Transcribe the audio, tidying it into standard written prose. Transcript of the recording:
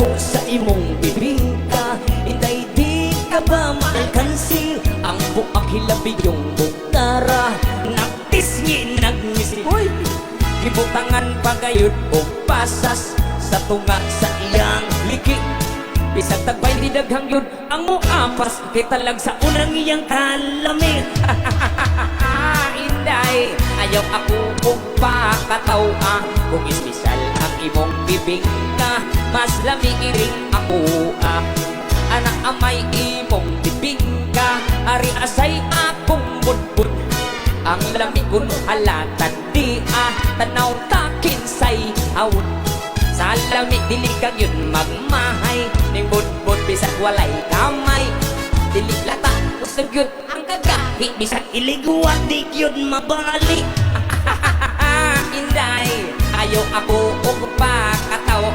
ako sa imong bibingka. Inday di ka ba maalkansi ang buak hilabi yung bukara. Nagtisngi nagmisi gibutangan pagayod o pasas sa tunga sa iyang liki. Bisag tagbay di daghang yun ang muapas kita lang sa unang iyang kalami. Inday ayaw ako kung pakatawa kung ispisal ang imong bibingka. Mas lami iring ako anak amay imong bibingka. Ari asay akong budbud ang lami kun halatan di tanaw takin say awon. Sa lami dili kag yun magmahay ning budbud bisag walay kamay. Dili lata usag yun ang kagahi bisag iliguat di yun mabalik. Inday ayaw ako og pakatawa